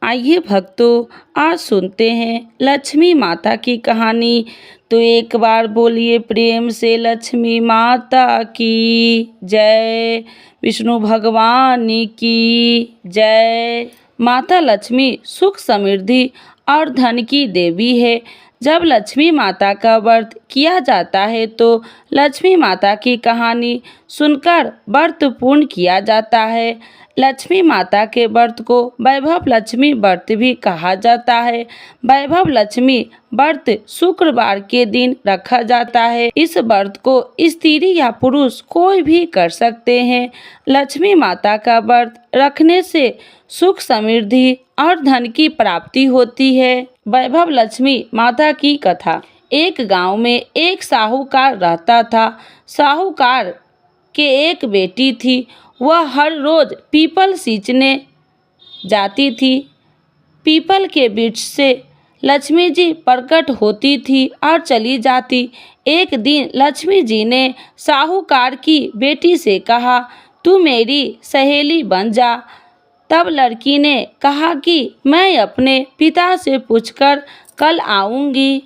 आइए भक्तों, आज सुनते हैं लक्ष्मी माता की कहानी। तो एक बार बोलिए प्रेम से लक्ष्मी माता की जय, विष्णु भगवान की जय। माता लक्ष्मी सुख समृद्धि और धन की देवी है। जब लक्ष्मी माता का व्रत किया जाता है तो लक्ष्मी माता की कहानी सुनकर व्रत पूर्ण किया जाता है। लक्ष्मी माता के व्रत को वैभव लक्ष्मी व्रत भी कहा जाता है। वैभव लक्ष्मी व्रत शुक्रवार के दिन रखा जाता है। इस व्रत को स्त्री या पुरुष कोई भी कर सकते हैं। लक्ष्मी माता का व्रत रखने से सुख समृद्धि और धन की प्राप्ति होती है। वैभव लक्ष्मी माता की कथा। एक गांव में एक साहूकार रहता था। साहूकार के एक बेटी थी। वह हर रोज पीपल सींचने जाती थी। पीपल के वृक्ष से लक्ष्मी जी प्रकट होती थी और चली जाती। एक दिन लक्ष्मी जी ने साहूकार की बेटी से कहा, तू मेरी सहेली बन जा। तब लड़की ने कहा कि मैं अपने पिता से पूछकर कल आऊँगी।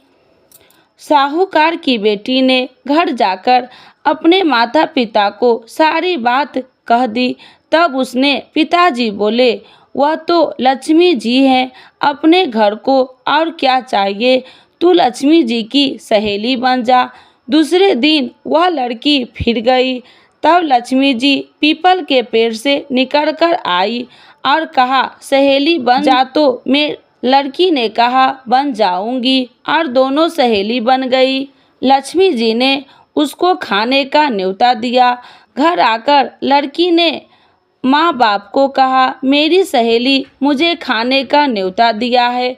साहूकार की बेटी ने घर जाकर अपने माता पिता को सारी बात कह दी। तब उसने पिताजी बोले, वह तो लक्ष्मी जी हैं, अपने घर को और क्या चाहिए, तू लक्ष्मी जी की सहेली बन जा। दूसरे दिन वह लड़की फिर गई। तब लक्ष्मी जी पीपल के पेड़ से निकलकर आई और कहा, सहेली बन जा। तो मैं लड़की ने कहा, बन जाऊंगी, और दोनों सहेली बन गई। लक्ष्मी जी ने उसको खाने का न्योता दिया। घर आकर लड़की ने माँ बाप को कहा, मेरी सहेली मुझे खाने का न्योता दिया है।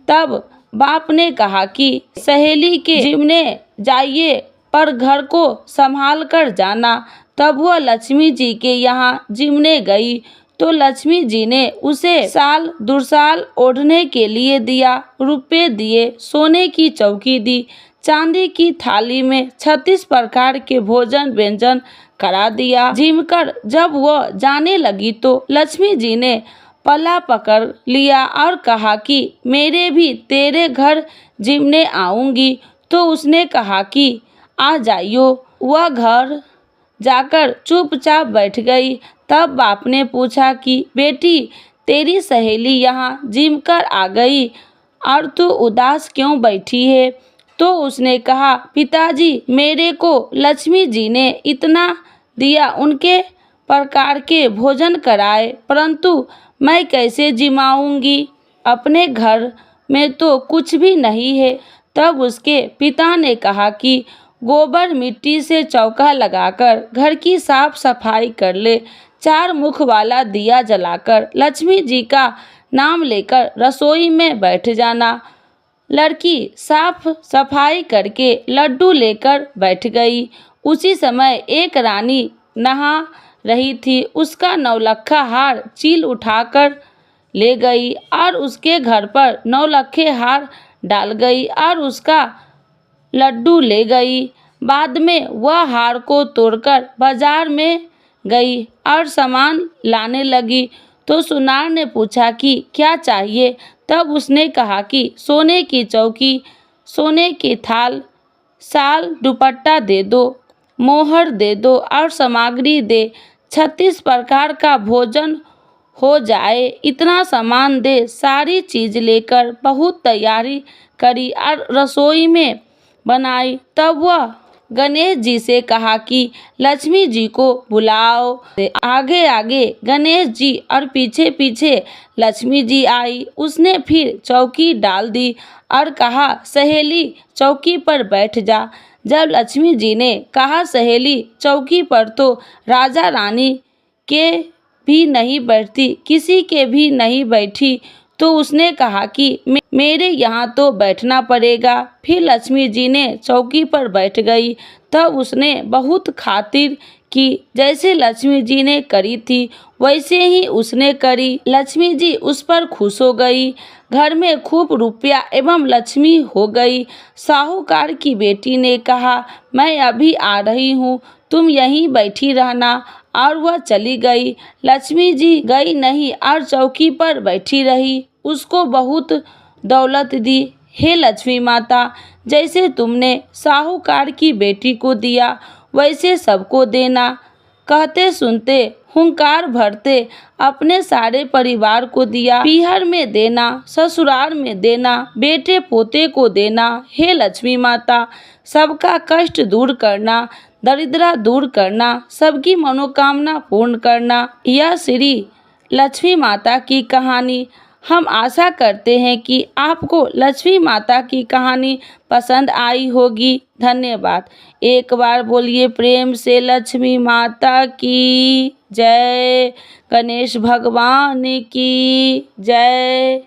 तब बाप ने कहा कि सहेली के जिम्मे जाइए, पर घर को संभाल कर जाना। तब वह लक्ष्मी जी के यहाँ जिम्मे गई तो लक्ष्मी जी ने उसे साल दुर्साल ओढ़ने के लिए दिया, रुपए दिए, सोने की चौकी दी, चांदी की थाली में 36 प्रकार के भोजन व्यंजन करा दिया। जिमकर जब वह जाने लगी तो लक्ष्मी जी ने पल्ला पकड़ लिया और कहा कि मेरे भी तेरे घर जिमने आऊंगी। तो उसने कहा कि आ जाइयो। वह घर जाकर चुपचाप बैठ गई। तब बाप ने पूछा कि बेटी, तेरी सहेली यहाँ जिम कर आ गई और तू उदास क्यों बैठी है? तो उसने कहा, पिताजी, मेरे को लक्ष्मी जी ने इतना दिया, उनके प्रकार के भोजन कराए, परंतु मैं कैसे जिमाऊंगी? अपने घर में तो कुछ भी नहीं है। तब उसके पिता ने कहा कि गोबर मिट्टी से चौका लगाकर घर की साफ सफाई कर ले। 4 मुख वाला दिया जलाकर लक्ष्मी जी का नाम लेकर रसोई में बैठ जाना। लड़की साफ सफाई करके लड्डू लेकर बैठ गई। उसी समय एक रानी नहा रही थी। उसका नौलखा हार चील उठाकर ले गई और उसके घर पर 9 लखे हार डाल गई और उसका लड्डू ले गई। बाद में वह हार को तोड़कर बाजार में गई और सामान लाने लगी। तो सुनार ने पूछा कि क्या चाहिए? तब उसने कहा कि सोने की चौकी, सोने की थाल, शाल दुपट्टा दे दो, मोहर दे दो और सामग्री दे। 36 प्रकार का भोजन हो जाए, इतना सामान दे। सारी चीज लेकर बहुत तैयारी करी और रसोई में बनाई। तब वह गणेश जी से कहा कि लक्ष्मी जी को बुलाओ। आगे आगे गणेश जी और पीछे पीछे लक्ष्मी जी आई। उसने फिर चौकी डाल दी और कहा, सहेली चौकी पर बैठ जा। जब लक्ष्मी जी ने कहा सहेली चौकी पर, तो राजा रानी के भी नहीं बैठती, किसी के भी नहीं बैठी। तो उसने कहा कि मेरे यहाँ तो बैठना पड़ेगा। फिर लक्ष्मी जी ने चौकी पर बैठ गई। तब उसने बहुत खातिर की। जैसे लक्ष्मी जी ने करी थी वैसे ही उसने करी। लक्ष्मी जी उस पर खुश हो गई। घर में खूब रुपया एवं लक्ष्मी हो गई। साहूकार की बेटी ने कहा, मैं अभी आ रही हूँ, तुम यहीं बैठी रहना। और वह चली गई। लक्ष्मी जी गई नहीं और चौकी पर बैठी रही। उसको बहुत दौलत दी। हे लक्ष्मी माता, जैसे तुमने साहूकार की बेटी को दिया वैसे सबको देना। कहते सुनते हुंकार भरते अपने सारे परिवार को दिया। पीहर में देना, ससुराल में देना, बेटे पोते को देना। हे लक्ष्मी माता, सबका कष्ट दूर करना, दरिद्रता दूर करना, सबकी मनोकामना पूर्ण करना। यह श्री लक्ष्मी माता की कहानी। हम आशा करते हैं कि आपको लक्ष्मी माता की कहानी पसंद आई होगी। धन्यवाद। एक बार बोलिए प्रेम से लक्ष्मी माता की जय। गणेश भगवान की जय।